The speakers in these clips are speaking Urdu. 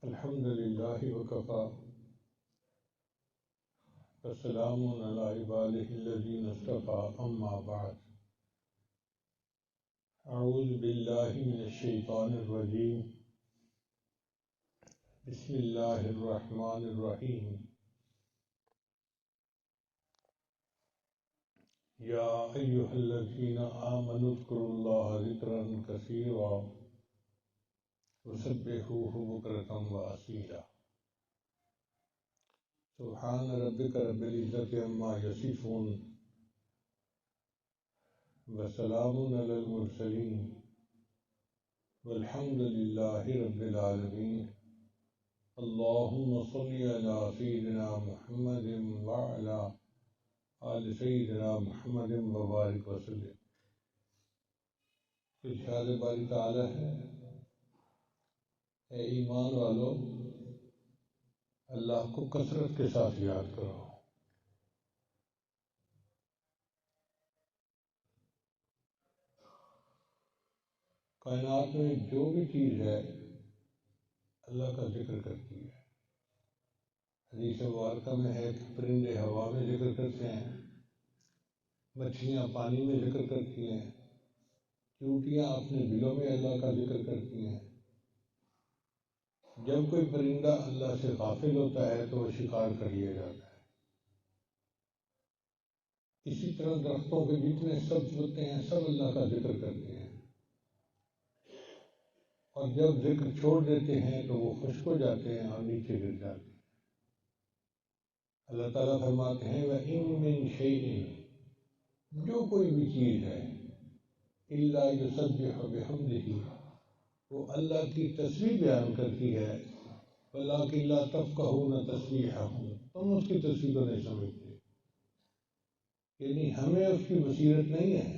الحمد لله وكفى والسلام على عباده الذين اصطفى أما بعد أعوذ بالله من الشيطان الرجيم بسم الله الرحمن الرحيم يا أيها الذين آمنوا اذكروا الله ذكرا كثيرا وسبحوه بكرة وأصيلا سبحان ربك رب العزة عما يصفون وسلام على المرسلين والحمد لله رب العالمين اللهم صل على سيدنا محمد وعلى آل سیدنا محمد وبارک وسلم۔ ارشاد باری تعالی ہے، اے ایمان والو اللہ کو کثرت کے ساتھ یاد کرو۔ کائنات میں جو بھی چیز ہے اللہ کا ذکر کرتی ہے۔ حدیث مبارکہ میں ہے کہ پرندے ہوا میں ذکر کرتے ہیں، مچھلیاں پانی میں ذکر کرتی ہیں، چونٹیاں اپنے بلوں میں اللہ کا ذکر کرتی ہیں۔ جب کوئی پرندہ اللہ سے غافل ہوتا ہے تو وہ شکار کر لیا جاتا ہے۔ اسی طرح درختوں کے جتنے سبز ہوتے ہیں سب اللہ کا ذکر کرتے ہیں، اور جب ذکر چھوڑ دیتے ہیں تو وہ خشک ہو جاتے ہیں اور نیچے گر جاتے ہیں۔ اللہ تعالیٰ فرماتے ہیں وَإِن مِّن شَيْءٍ، جو کوئی بھی چیز ہے إِلَّا يُسَبِّحُ بِحَمْدِهِ، وہ اللہ کی تسبیح بیان کرتی ہے، وَلَٰكِن لَّا تَفْقَهُونَ تَسْبِيحَهُمْ، تم اس کی تسبیح کو نہیں سمجھتے، یعنی ہمیں اس کی بصیرت نہیں ہے۔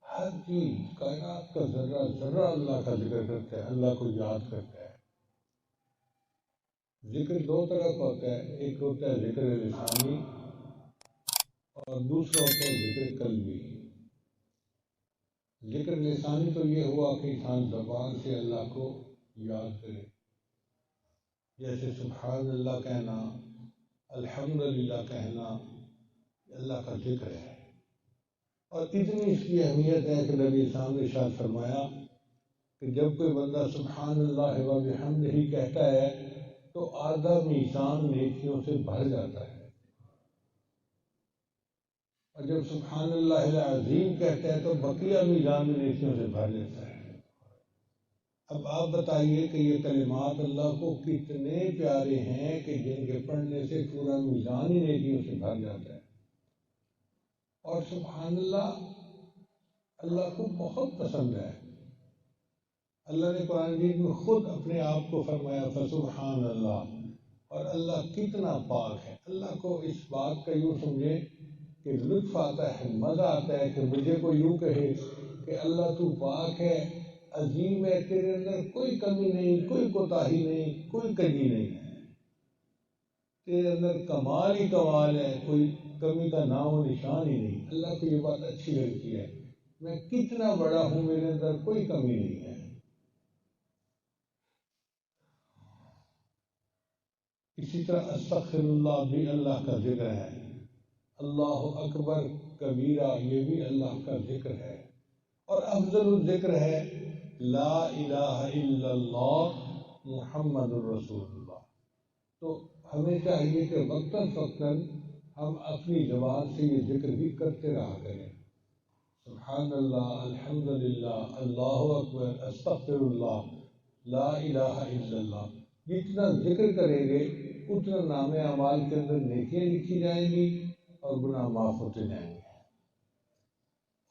ہر چیز کائنات کا ذرہ ذرہ اللہ کا ذکر کرتا ہے، اللہ کو یاد کرتا ہے۔ ذکر دو طرح کا ہوتا ہے، ایک ہوتا ہے ذکر لسانی اور دوسرا ہوتا ہے ذکر قلبی۔ ذکر لسانی تو یہ ہوا کہ انسان زبان سے اللہ کو یاد کرے، جیسے سبحان اللہ کہنا، الحمدللہ کہنا، اللہ کا ذکر ہے۔ اور اتنی اس کی اہمیت ہے کہ نبی اسلام نے ارشاد فرمایا کہ جب کوئی بندہ سبحان اللہ وبحمدہ کہتا ہے تو آدھا میزان نیکیوں سے بھر جاتا ہے، اور جب سبحان اللہ العظیم کہتا ہے تو بقیہ میزان میں نیکیوں سے بھر جاتا ہے۔ اب آپ بتائیے کہ یہ کلمات اللہ کو کتنے پیارے ہیں کہ جن کے پڑھنے سے پورا میزان ہی نیکیوں سے بھر جاتا ہے۔ اور سبحان اللہ اللہ کو بہت پسند ہے۔ اللہ نے قرآن مجید میں خود اپنے آپ کو فرمایا فسبحان اللہ، اور اللہ کتنا پاک ہے۔ اللہ کو اس بات کا یوں سمجھے کہ لطف آتا ہے، مزہ آتا ہے کہ مجھے کوئی یوں کہے کہ اللہ تو پاک ہے، عظیم ہے، تیرے اندر کوئی کمی نہیں، کوئی کوتاہی نہیں، کوئی کمی نہیں ہے، تیرے اندر کمال ہی کمال ہے، کوئی کمی کا نام و نشان ہی نہیں۔ اللہ کو یہ بات اچھی لگتی ہے، میں کتنا بڑا ہوں، میرے اندر کوئی کمی نہیں ہے۔ اسی طرح استغفر اللہ بھی اللہ کا ذکر ہے، اللہ اکبر کبیرہ یہ بھی اللہ کا ذکر ہے، اور افضل الذکر ہے لا الہ الا اللہ محمد الرسول اللہ۔ تو ہمیں چاہیے کہ وقتاً فوقتاً ہم اپنی زبان سے یہ ذکر بھی کرتے رہا کریں، سبحان اللہ، الحمدللہ، اللہ اکبر، استغفر اللہ، لا الہ الا اللہ۔ جتنا ذکر کریں گے اتنا نام اعمال کے اندر نیکیاں لکھی جائیں گی اور گناہ معاف ہوتے جائیں گے۔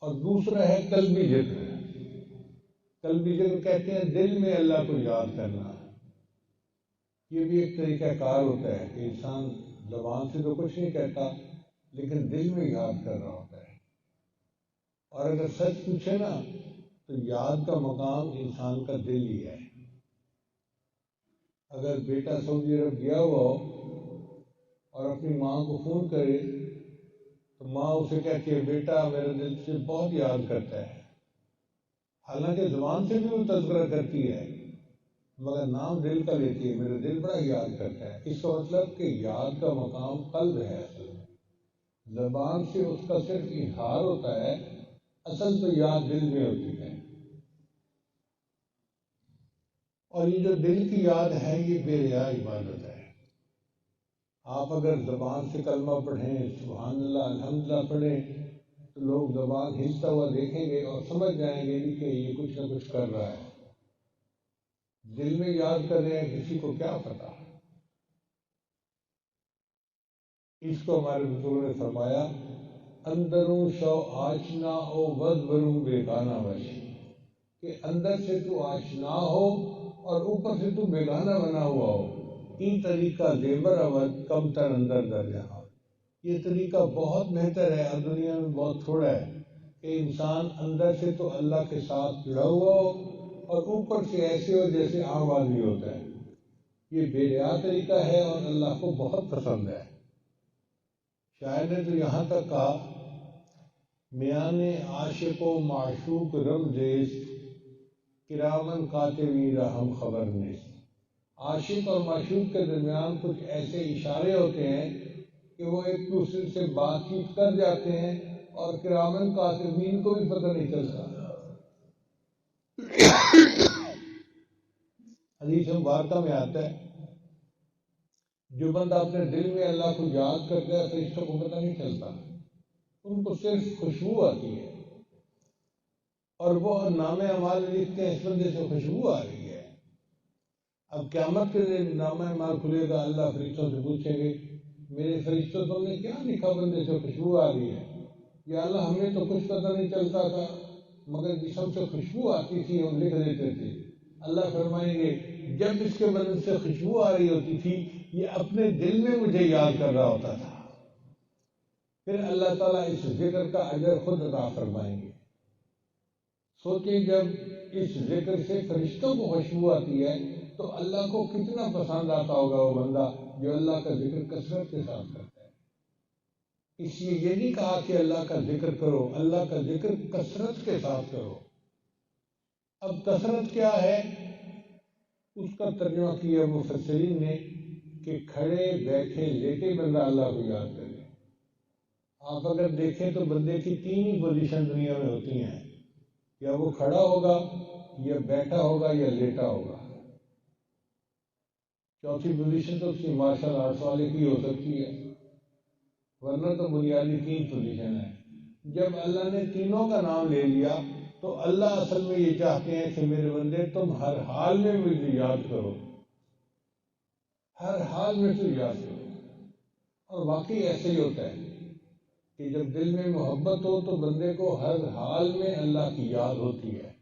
اور دوسرا ہے قلبی ذکر۔ قلبی ذکر کہتے ہیں دل میں اللہ کو یاد کرنا۔ یہ بھی ایک طریقہ کار ہوتا ہے کہ انسان زبان سے تو کچھ نہیں کہتا لیکن دل میں یاد کر رہا ہوتا ہے۔ اور اگر سچ پوچھے نا تو یاد کا مقام انسان کا دل ہی ہے۔ اگر بیٹا سعودی عرب گیا ہوا ہو اور اپنی ماں کو فون کرے تو ماں اسے کہتی ہے بیٹا میرے دل سے بہت یاد کرتا ہے، حالانکہ زبان سے بھی وہ تذکرہ کرتی ہے مگر نام دل کا لیتی ہے، میرے دل بڑا یاد کرتا ہے۔ اس کا مطلب کہ یاد کا مقام قلب ہے، اصل میں زبان سے اس کا صرف اظہار ہوتا ہے، اصل تو یاد دل میں ہوتی ہے۔ اور یہ جو دل کی یاد ہے یہ بے ریا عبادت ہے۔ آپ اگر زبان سے کلمہ پڑھیں، سبحان اللہ الحمدللہ پڑھیں، تو لوگ زبان ہلتا ہوا دیکھیں گے اور سمجھ جائیں گے کہ یہ کچھ نہ کچھ کر رہا ہے۔ دل میں یاد کر رہے ہیں کسی کو کیا پتا۔ اس کو ہمارے بزرگوں نے فرمایا اندروں شو آشنا ہو ود بروں بیگانہ وش، کہ اندر سے تو آشنا ہو اور اوپر سے تو بیگانہ بنا ہوا ہو۔ یہ طریقہ زیور اول کم تر اندر در جہاں، یہ طریقہ بہت بہتر ہے اور دنیا میں بہت تھوڑا ہے کہ انسان اندر سے تو اللہ کے ساتھ جڑا ہوا ہو اور اوپر سے ایسے ہو جیسے عام آدمی ہوتا ہے۔ یہ بے ریا طریقہ ہے اور اللہ کو بہت پسند ہے۔ شاعر نے تو یہاں تک کہا میان عاشق و معشوق رمزیست کرامن کاتبی رحم خبر نیست۔ عاشق اور معشوق کے درمیان کچھ ایسے اشارے ہوتے ہیں کہ وہ ایک دوسرے سے بات چیت کر جاتے ہیں اور کرامن کاتبین کو بھی پتہ نہیں چلتا۔ حدیث مبارکہ میں آتا ہے جو بندہ اپنے دل میں اللہ کو یاد کرتا ہے فرشتوں کو پتہ نہیں چلتا، ان کو صرف خوشبو آتی ہے اور وہ نامہ اعمال لکھتے ہیں اس بندے سے خوشبو آ رہی ہے۔ اب قیامت کے دن نامہ اعمال کھلے گا، اللہ فرشتوں سے پوچھیں گے میرے فرشتوں تم نے کیا لکھا بندے سے خوشبو آ رہی ہے؟ یا اللہ ہمیں تو کچھ پتہ نہیں چلتا تھا مگر جسم سے خوشبو آتی تھی ہم لکھ دیتے تھے۔ اللہ فرمائیں گے جب اس کے بدن سے خوشبو آ رہی ہوتی تھی یہ اپنے دل میں مجھے یاد کر رہا ہوتا تھا۔ پھر اللہ تعالیٰ اس ذکر کا اجر خود عطا فرمائیں گے۔ سوچیں جب اس ذکر سے فرشتوں کو خوشبو آتی ہے تو اللہ کو کتنا پسند آتا ہوگا وہ بندہ جو اللہ کا ذکر کثرت کے ساتھ کرتا ہے۔ اس لیے یہ نہیں کہا کہ اللہ کا ذکر کرو، اللہ کا ذکر کثرت کے ساتھ کرو۔ اب کثرت کیا ہے اس کا ترجمہ کیا مفسرین نے کہ کھڑے بیٹھے لیٹے بندہ اللہ کو یاد کرے۔ آپ اگر دیکھیں تو بندے کی تین ہی پوزیشن دنیا میں ہوتی ہیں، یا وہ کھڑا ہوگا یا بیٹھا ہوگا یا لیٹا ہوگا۔ چوتھی پوزیشن تو کسی مارشل آرٹس والے کی ہو سکتی ہے، ورنہ تو بنیادی تین پوزیشن ہے۔ جب اللہ نے تینوں کا نام لے لیا تو اللہ اصل میں یہ چاہتے ہیں کہ میرے بندے تم ہر حال میں مجھے یاد کرو، ہر حال میں تو یاد کرو۔ اور واقعی ایسے ہی ہوتا ہے کہ جب دل میں محبت ہو تو بندے کو ہر حال میں اللہ کی یاد ہوتی ہے۔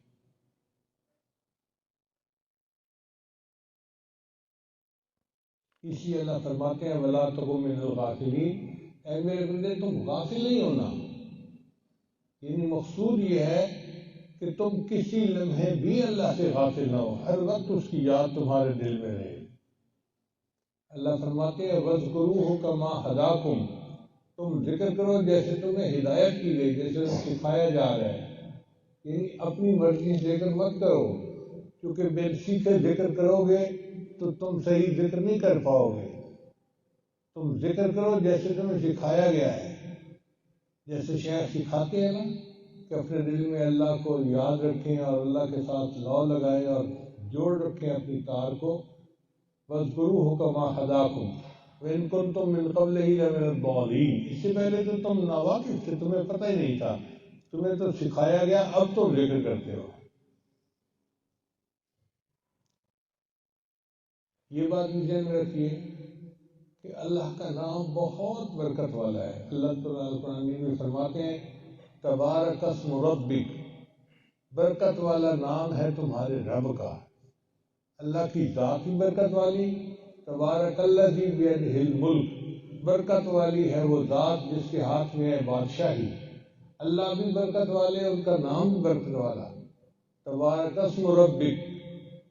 اسی اللہ فرماتے ہیں وَلَا تَكُن مِّنَ الْغَافِلِينَ، اے میرے بندے تم غافل نہیں ہونا، یعنی مقصود یہ ہے کہ تم کسی لمحے بھی اللہ سے غافل نہ ہو، ہر وقت اس کی یاد تمہارے دل میں رہے۔ اللہ فرماتے ہیں وَاذْكُرُوهُ كَمَا هَدَاكُمْ، تم ذکر کرو جیسے تمہیں ہدایت کی گئی، جیسے سکھایا جا رہا ہے، یعنی اپنی مرضی سے ذکر مت کرو، کیونکہ بے سیکھے ذکر کرو گے تو تم صحیح ذکر نہیں کر پاؤ گے۔ تم ذکر کرو جیسے تمہیں سکھایا گیا ہے، جیسے شیخ سکھاتے ہیں نا کہ اپنے دل میں اللہ کو یاد رکھیں اور اللہ کے ساتھ لو لگائیں اور جوڑ رکھیں اپنی تار کو۔ وَاذْكُرُوهُ كَمَا هَدَاكُمْ وَإِن كُنتُم مِّن قَبْلِهِ لَمِنَ الضَّالِّينَ، اس سے پہلے تو تم ناواقف تھے، تمہیں پتہ ہی نہیں تھا، تمہیں تو سکھایا گیا، اب تم ذکر کرتے ہو۔ یہ بات بھی ذہن میں رکھیے کہ اللہ کا نام بہت برکت والا ہے۔ اللہ تعالیٰ قرآن میں فرماتے ہیں تبارک اسم ربک، برکت والا نام ہے تمہارے رب کا۔ اللہ کی ذات بھی برکت والی، تبارک الذی بیدہ الملک، برکت والی ہے وہ ذات جس کے ہاتھ میں ہے بادشاہی۔ اللہ بھی برکت والے، ان کا نام بھی برکت والا۔ تبارک اسم ربک،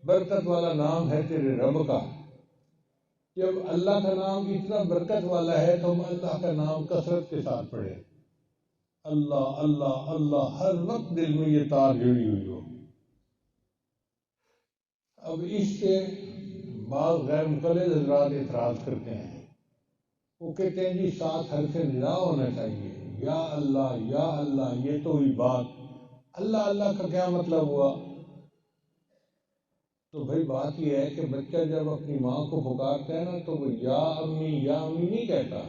برکت والا نام ہے تیرے رب کا۔ جب اللہ کا نام اتنا برکت والا ہے تو ہم اللہ کا نام کثرت کے ساتھ پڑھیں۔ اللہ اللہ اللہ ہر وقت دل میں یہ تار جڑی ہوئی ہو۔ اب اس سے بعض غیر مقلد حضرات اعتراض کرتے ہیں، وہ کہتے ہیں جی ساتھ حرف ندا ہونا چاہیے، یا اللہ، یہ تو ہوئی بات، اللہ اللہ کا کیا مطلب ہوا؟ تو بھائی بات یہ ہے کہ بچہ جب اپنی ماں کو پکارتا ہے نا تو وہ یا امی نہیں کہتا،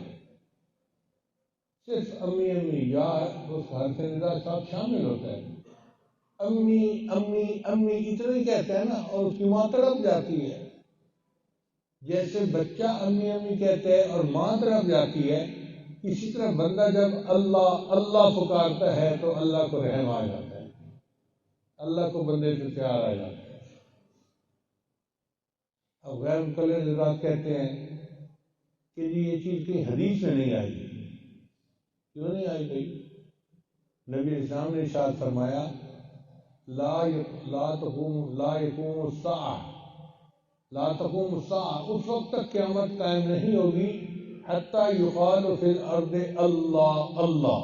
صرف امی امی، یا اس حرف ندا ساتھ شامل ہوتا ہے، امی امی امی اتنا ہی کہتا ہے نا، اور اس کی ماں تڑپ جاتی ہے۔ جیسے بچہ امی امی کہتا ہے اور ماں تڑپ جاتی ہے، اسی طرح بندہ جب اللہ اللہ پکارتا ہے تو اللہ کو رحم آ جاتا ہے، اللہ کو بندے سے پیار آ جاتا ہے۔ اب غیر مقلد حضرات کہتے ہیں کہ جی یہ چیز کہیں حدیث میں نہیں آئی۔ کیوں نہیں آئی گئی؟ نبی اسلام نے ارشاد فرمایا لا تقوم الساعة، اس وقت تک قیامت قائم نہیں ہوگی حتیٰ یقال فی الارض اللہ اللہ،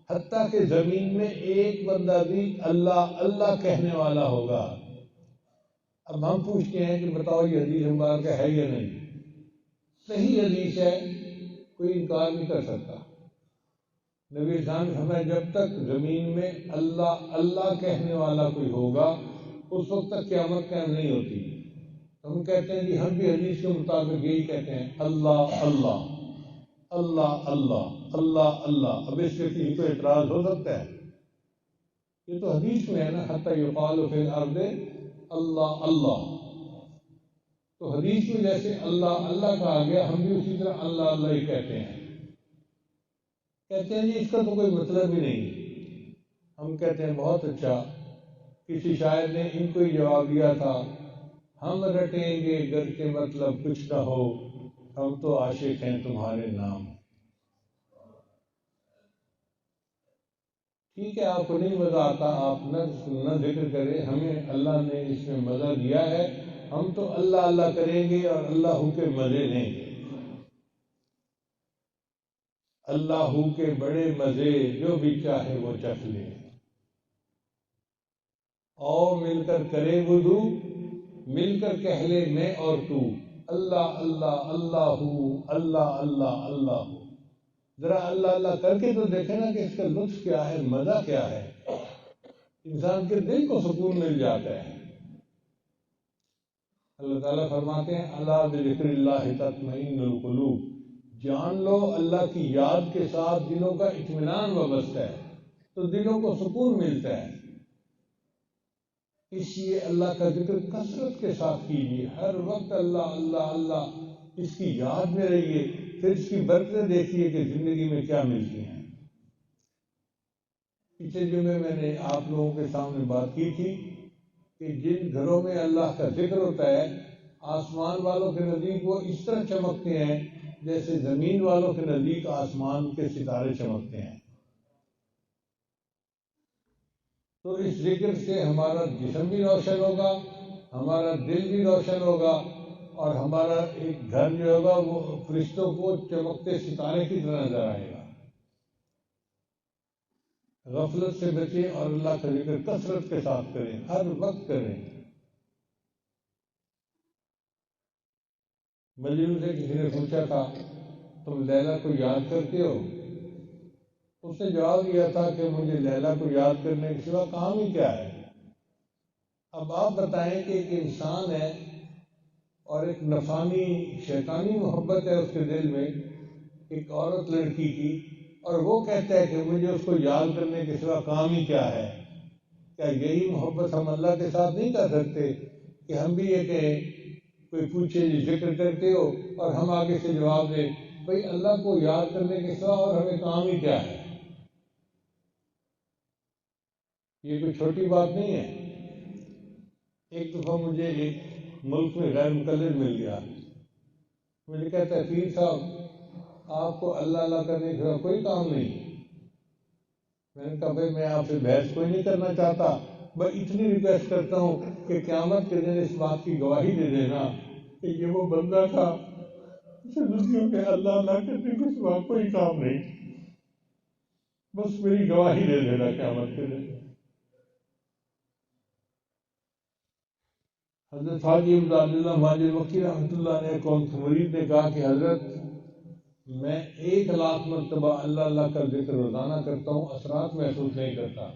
حتیٰ کہ زمین میں ایک بندہ بھی اللہ اللہ کہنے والا ہوگا۔ اب ہم پوچھتے ہیں کہ بتاؤ یہ حدیث مبارکہ ہے یا نہیں؟ صحیح حدیث ہے، کوئی انکار نہیں کر سکتا۔ نبی اسلام نے فرمایا جب تک زمین میں اللہ اللہ کہنے والا کوئی ہوگا اس وقت تک قیامت قائم نہیں ہوتی۔ ہم کہتے ہیں جی ہم بھی حدیث کے مطابق یہی کہتے ہیں، اللہ اللہ اللہ اللہ اللہ اللہ۔ اب اس پہ کسی کو اعتراض ہو سکتا ہے؟ یہ تو حدیث میں ہے نا، حتیٰ یقال فی الارض اللہ اللہ۔ تو حدیث میں جیسے اللہ اللہ کہا گیا، ہم بھی اسی طرح اللہ اللہ ہی کہتے ہیں۔ کہتے ہیں جی اس کا تو کوئی مطلب ہی نہیں۔ ہم کہتے ہیں بہت اچھا، کسی شاعر نے ان کو ہی جواب دیا تھا، ہم رٹیں گے گرچہ مطلب کچھ نہ ہو، ہم تو عاشق ہیں تمہارے نام۔ ٹھیک ہے، آپ کو نہیں مزہ آتا، آپ نہ ذکر کریں، ہمیں اللہ نے اس میں مزہ دیا ہے، ہم تو اللہ اللہ کریں گے اور اللہ کے مزے لیں گے۔ اللہ کے بڑے مزے جو بھی چاہے وہ چکھ لے، اور مل کر کرے وضو، مل کر کہہ لے میں اور تو، اللہ اللہ اللہ اللہ اللہ اللہ۔ ذرا اللہ اللہ کر کے تو دیکھیں نا کہ اس کا لطف کیا ہے، مزہ کیا ہے، انسان کے دل کو سکون مل جاتا ہے۔ اللہ تعالیٰ فرماتے ہیں الا بذکر اللہ تطمئن القلوب، جان لو اللہ کی یاد کے ساتھ دلوں کا اطمینان وابستہ ہے، تو دلوں کو سکون ملتا ہے۔ اس لیے اللہ کا ذکر کثرت کے ساتھ کیجیے، ہر وقت اللہ اللہ اللہ، اس کی یاد میں رہیے، پھر اس کی برکتیں دیکھیے کہ زندگی میں کیا ملتی ہیں۔ پچھلے جمعے میں نے آپ لوگوں کے سامنے بات کی تھی کہ جن گھروں میں اللہ کا ذکر ہوتا ہے، آسمان والوں کے نزدیک وہ اس طرح چمکتے ہیں جیسے زمین والوں کے نزدیک آسمان کے ستارے چمکتے ہیں۔ تو اس ذکر سے ہمارا جسم بھی روشن ہوگا، ہمارا دل بھی روشن ہوگا، اور ہمارا ایک گھر جو ہوگا وہ فرشتوں کو چمکتے ستارے کی طرح نظر آئے گا۔ غفلت سے بچیں اور اللہ کا ذکر کثرت کے ساتھ کریں، ہر وقت کریں۔ مجنون سے کسی نے پوچھا تھا تم لیلا کو یاد کرتے ہو؟ اس نے جواب دیا تھا کہ مجھے لیلا کو یاد کرنے کے سوا کام ہی کیا ہے۔ اب آپ بتائیں کہ ایک انسان ہے اور ایک نفسانی شیطانی محبت ہے اس کے دل میں ایک عورت لڑکی کی، اور وہ کہتا ہے کہ مجھے اس کو یاد کرنے کے سوا کام ہی کیا ہے۔ کیا یہی محبت ہم اللہ کے ساتھ نہیں کر سکتے کہ ہم بھی یہ کہیں، کوئی پوچھے جی ذکر کرتے ہو، اور ہم آگے سے جواب دیں بھئی اللہ کو یاد کرنے کے سوا اور ہمیں کام ہی کیا ہے۔ یہ کوئی چھوٹی بات نہیں ہے۔ ایک دفعہ مجھے ایک ملک میں غیر مقلد مل گیا، مجھے کہتا ہے پیر صاحب آپ کو اللہ اللہ کرنے کے کوئی کام نہیں۔ میں نے کہا بھائی میں آپ سے بحث کوئی نہیں کرنا چاہتا، بس اتنی ریکویسٹ کرتا ہوں کہ قیامت کے دن اس بات کی گواہی دے دینا کہ یہ وہ بندہ تھا اسے دنیا میں اللہ اللہ کرنے کے سوا کوئی کام نہیں، بس میری گواہی دے دینا قیامت کے دن۔ حضرت حاجی امداد اللہ ماجد مکی رحمۃ اللہ نے کون مرید نے کہا کہ حضرت میں 1,00,000 مرتبہ اللہ اللہ کا ذکر روزانہ کرتا ہوں، اثرات محسوس نہیں کرتا۔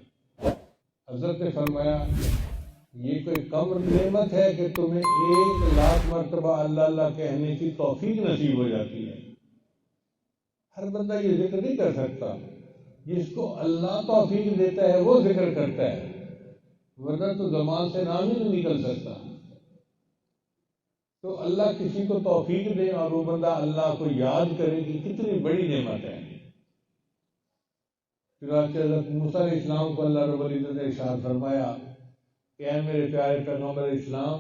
حضرت نے فرمایا یہ کوئی کم نعمت ہے کہ تمہیں 1,00,000 مرتبہ اللہ اللہ کہنے کی توفیق نصیب ہو جاتی ہے۔ ہر بندہ یہ ذکر نہیں کر سکتا، جس کو اللہ توفیق دیتا ہے وہ ذکر کرتا ہے، ورنہ تو زبان سے نام ہی نہیں نکل سکتا۔ تو اللہ کسی کو توفیق دے اور وہ بندہ اللہ کو یاد کرے کہ کتنی بڑی نعمت ہے۔ چنانچہ حضرت موسیٰ علیہ السلام کو اللہ رب العزت نے ارشاد فرمایا کہ اے میرے پیارے پیغمبر اسلام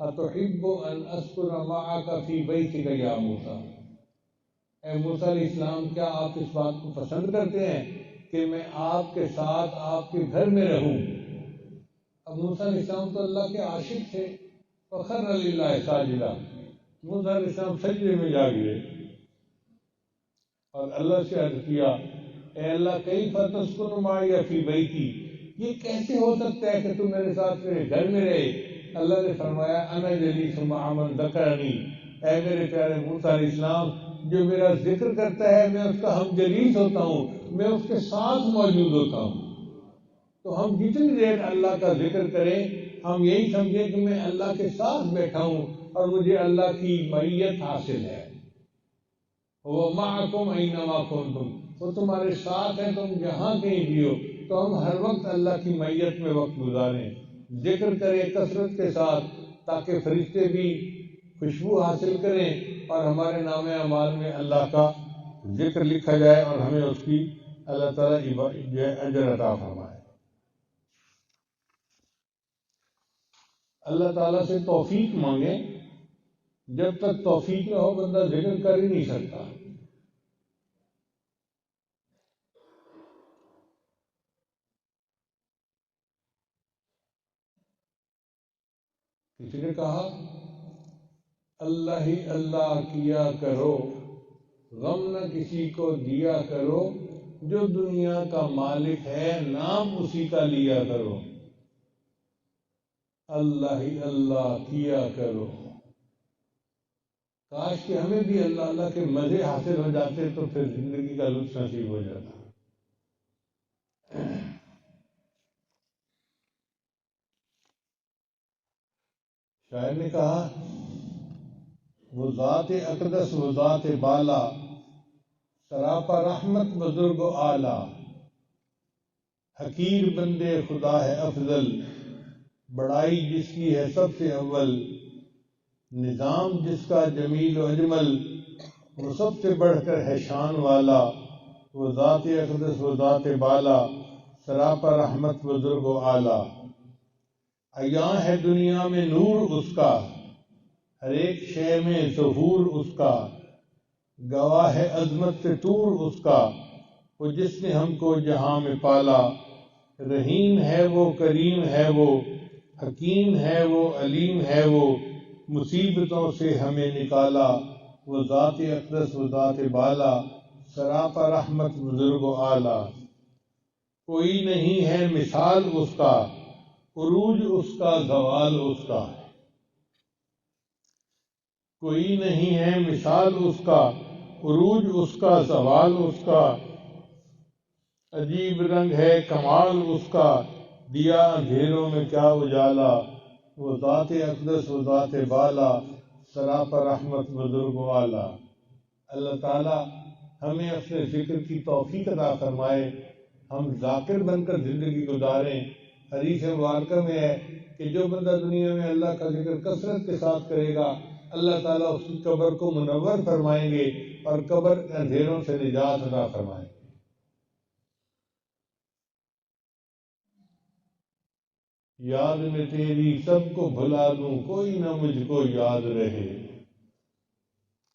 اتحب ان اسکن معک فی بیتک یا موسیٰ، اے موسیٰ علیہ السلام کیا آپ اس بات کو پسند کرتے ہیں کہ میں آپ کے ساتھ آپ کے گھر میں رہوں؟ اب موسیٰ علیہ السلام تو اللہ کے عاشق تھے، فخر للہ ساجدہ، موسیٰ علیہ السلام سجدے میں جا گرے اور اللہ سے عرض کیا اے اللہ کیف تسکن معی فی بیتی، یہ کیسے ہو سکتا ہے کہ تم میرے ساتھ میرے گھر میں رہے؟ اللہ نے فرمایا انا جلیس مع من ذکرنی، اے میرے پیارے موسیٰ علیہ السلام جو میرا ذکر کرتا ہے میں اس کا ہم جلیس ہوتا ہوں، میں اس کے ساتھ موجود ہوتا ہوں۔ تو ہم جتنی دیر اللہ کا ذکر کریں ہم یہی سمجھیں کہ میں اللہ کے ساتھ بیٹھا ہوں اور مجھے اللہ کی معیت حاصل ہے۔ وَمَعَكُمْ أَيْنَمَا كُنْتُمْ، وہ تمہارے ساتھ ہے تم جہاں کہیں بھی ہو۔ تو ہم ہر وقت اللہ کی معیت میں وقت گزاریں، ذکر کریں کثرت کے ساتھ تاکہ فرشتے بھی خوشبو حاصل کریں اور ہمارے نام اعمال میں اللہ کا ذکر لکھا جائے اور ہمیں اس کی اللہ تعالیٰ اجر عطا فرمائے۔ اللہ تعالیٰ سے توفیق مانگیں، جب تک توفیق نہ ہو بندہ ذکر کر ہی نہیں سکتا۔ کسی نے کہا اللہ ہی اللہ کیا کرو، غم نہ کسی کو دیا کرو، جو دنیا کا مالک ہے نام اسی کا لیا کرو۔ اللہ ہی اللہ کیا کرو، کاش کہ ہمیں بھی اللہ اللہ کے مزے حاصل ہو جاتے تو پھر زندگی کا لطف نصیب ہو جاتا۔ شاعر نے کہا وہ ذات اقدس وہ ذات بالا، سراپا رحمت بزرگ و اعلیٰ، حقیر بندے خدا ہے افضل، بڑائی جس کی ہے سب سے اول، نظام جس کا جمیل و اجمل، وہ سب سے بڑھ کر ہے شان والا، وہ ذات اقدس وہ ذات بالا، سراپا رحمت بزرگ و اعلیٰ، عیاں ہے دنیا میں نور اس کا، ہر ایک شے میں ظہور اس کا، گواہ ہے عظمت سے طور اس کا، وہ جس نے ہم کو جہاں میں پالا، رحیم ہے وہ کریم ہے وہ، حکیم ہے وہ علیم ہے وہ، مصیبتوں سے ہمیں نکالا، وہ ذات اقدس وہ ذات بالا، سراپا رحمت بزرگ و اعلیٰ، کوئی نہیں ہے مثال اس کا، عروج اس کا زوال اس کا، کوئی نہیں ہے مثال اس کا، عروج اس کا زوال اس کا، عجیب رنگ ہے کمال اس کا، دیا اندھیروں میں کیا اجالا، وہ ذات اقدس وہ ذات بالا، سراپا رحمت بزرگ و اعلیٰ۔ اللہ تعالیٰ ہمیں اپنے ذکر کی توفیق عطا فرمائے، ہم ذاکر بن کر زندگی گزاریں۔ حدیث مبارکہ میں ہے کہ جو بندہ دنیا میں اللہ کا ذکر کثرت کے ساتھ کرے گا اللہ تعالیٰ اس کی قبر کو منور فرمائیں گے اور قبر کے اندھیروں سے نجات عطا فرمائیں گے۔ یاد میں تیری سب کو بھلا دوں کوئی نہ مجھ کو یاد رہے،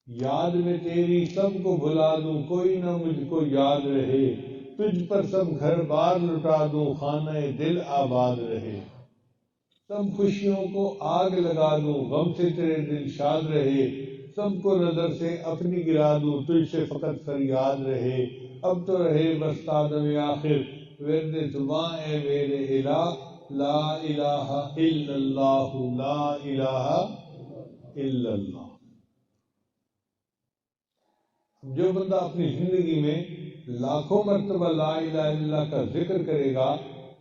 یاد میں تیری سب کو بھلا دوں کوئی نہ مجھ کو یاد رہے، تجھ پر سب گھر بار لٹا دوں خانہ دل آباد رہے، سب خوشیوں کو آگ لگا دوں غم سے تیرے دل شاد رہے، سب کو نظر سے اپنی گرا دوں تجھ سے فقط فریاد رہے، اب تو رہے بس تادم آخر ورد زباں اے میرے الہ لا الہ الا اللہ لا الہ الا اللہ۔ جو بندہ اپنی زندگی میں لاکھوں مرتبہ لا الہ الا اللہ کا ذکر کرے گا،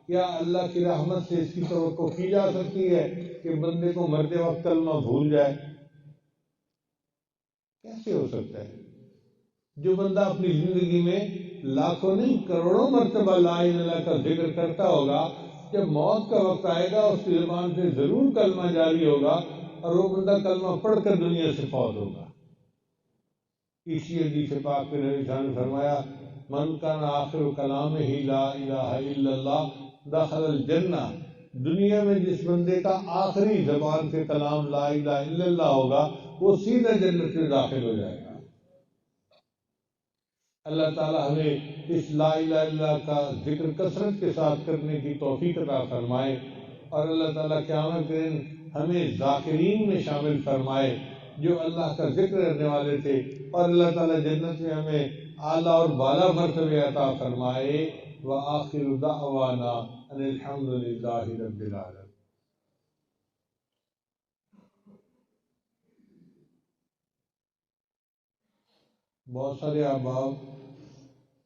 کیا اللہ کی رحمت سے اس کی توقع کی جا سکتی ہے کہ بندے کو مرتے وقت کلمہ بھول جائے؟ کیسے ہو سکتا ہے؟ جو بندہ اپنی زندگی میں لاکھوں نہیں کروڑوں مرتبہ لا الہ الا اللہ کا ذکر کرتا ہوگا، جب موت کا وقت آئے گا اس کی زبان سے ضرور کلمہ جاری ہوگا اور وہ بندہ کلمہ پڑھ کر دنیا سے فوت ہوگا۔ اسی حدیث پاک میں نبی صلی اللہ علیہ وسلم نے فرمایا من کان آخر کلامہ لا الہ الا اللہ دخل الجنہ، دنیا میں جس بندے کا آخری زبان سے کلام لا الہ الا اللہ ہوگا وہ سیدھا جنت میں داخل ہو جائے گا۔ اللہ تعالی ہمیں اس لا الہ الا اللہ کا ذکر کثرت کے ساتھ کرنے کی توفیق عطا فرمائے، اور اللہ تعالیٰ قیامت کے دن ہمیں ذاکرین میں شامل فرمائے جو اللہ کا ذکر کرنے والے تھے، اور اللہ تعالیٰ جنت میں ہمیں اعلیٰ اور بالا مرتبے عطا فرمائے۔ وآخر دعوانا ان الحمد للہ رب العالمین۔ بہت سارے احباب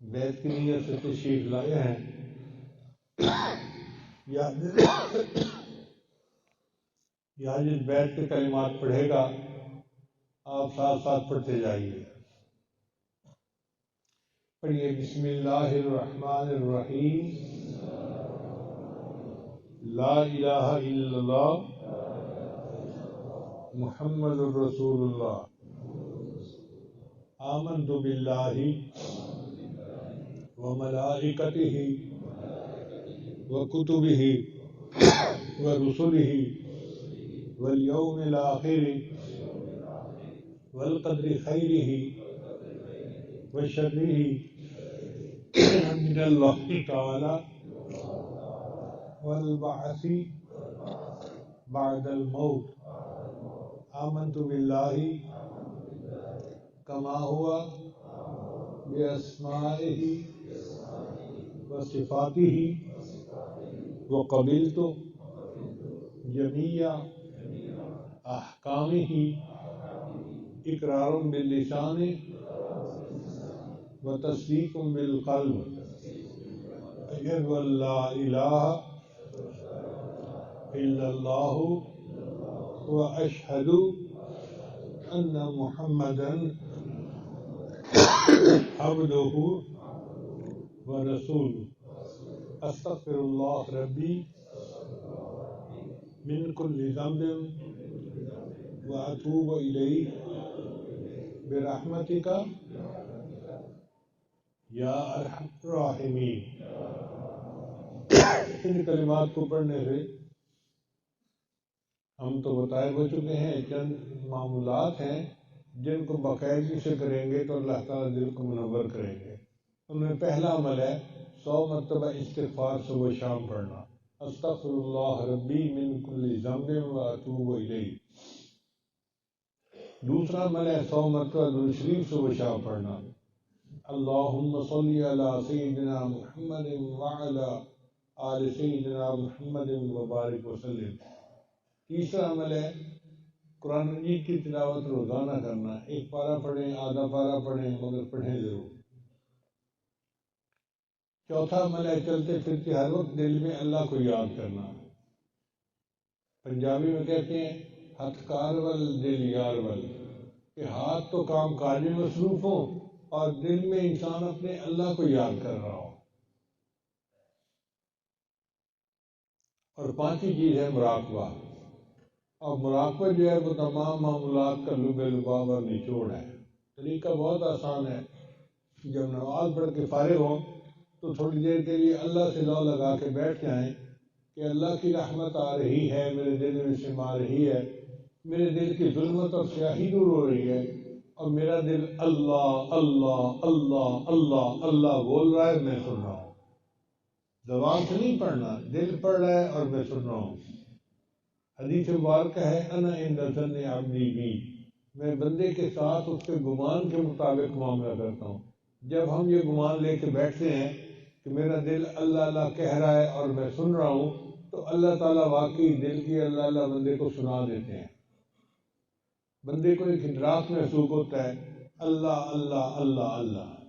بیت کی نیت سے تشریف لائے ہیں، یا جس بیت کے کلمات پڑھے گا آپ ساتھ ساتھ پڑھتے جائیے۔ پڑھیے بسم اللہ الرحمن الرحیم، لا الہ الا اللہ محمد الرسول اللہ، آمنت باللہ وملائکتہ وکتبہ ورسلہ والیوم الآخر والقدر خیرہ وشرہ من اللہ تعالی والبعث بعد الموت، آمنت باللہ کما ہوا باسمائہ وصفاتہ وقبلت جمیع احکامہ اقرار باللسان وتصدیق بالقلب، اشہد ان لا الہ الا اللہ واشہد ان محمدا عبدہ ورسولہ، استغفر اللہ ربی من کل ذنب واتوب الیہ برحمتک یا ارحم الراحمین۔ ان کلمات کو پڑھنے سے ہم تو بتائے ہو چکے ہیں، چند معمولات ہیں جن کو باقاعدگی سے کریں گے تو اللہ تعالیٰ دل کو منور کریں گے۔ ان میں پہلا عمل ہے 100 مرتبہ استغفار صبح و شام پڑھنا، استغفر اللہ ربی من کل ذنب واتوب الیہ۔ دوسرا عمل ہے 100 مرتبہ درود شریف صبح و شام پڑھنا، اللہم صلی علی سیدنا محمد وعلی آل سیدنا محمد وبارک وسلم۔ تیسرا عمل ہے قرآن مجید کی تلاوت روزانہ کرنا، ایک پارہ پڑھیں، آدھا پارہ پڑھیں، مگر پڑھیں ضرور۔ چوتھا عمل ہے چلتے پھرتے ہر وقت دل میں اللہ کو یاد کرنا۔ پنجابی میں کہتے ہیں ہتھ کار ول دل یار ول، کہ ہاتھ تو کام کاج میں مصروف ہوں اور دل میں انسان اپنے اللہ کو یاد کر رہا ہو۔ اور پانچویں چیز ہے مراقبہ، اور مراقبہ جو ہے وہ تمام معاملات کا لب لباب اور نچوڑ ہے۔ طریقہ بہت آسان ہے، جب نماز پڑھ کے فارغ ہوں تو تھوڑی دیر کے لیے اللہ سے لو لگا کے بیٹھ جائیں کہ اللہ کی رحمت آ رہی ہے، میرے دل میں سما رہی ہے، میرے دل کی ظلمت اور سیاہی دور ہو رہی ہے، اور میرا دل اللہ اللہ اللہ اللہ اللہ بول رہا ہے، میں سن رہا ہوں۔ زبان سے نہیں پڑھنا، دل پڑھ رہا ہے اور میں سن رہا ہوں۔ حدیث مبارکہ ہے انا عند ظن عبدی بی، میں بندے کے ساتھ اس کے گمان کے مطابق معاملہ کرتا ہوں۔ جب ہم یہ گمان لے کے بیٹھتے ہیں کہ میرا دل اللہ اللہ کہہ رہا ہے اور میں سن رہا ہوں، تو اللہ تعالیٰ واقعی دل کی اللہ اللہ بندے کو سنا دیتے ہیں۔ بندے کو ایک ادراک محسوس ہوتا ہے، اللہ اللہ اللہ اللہ،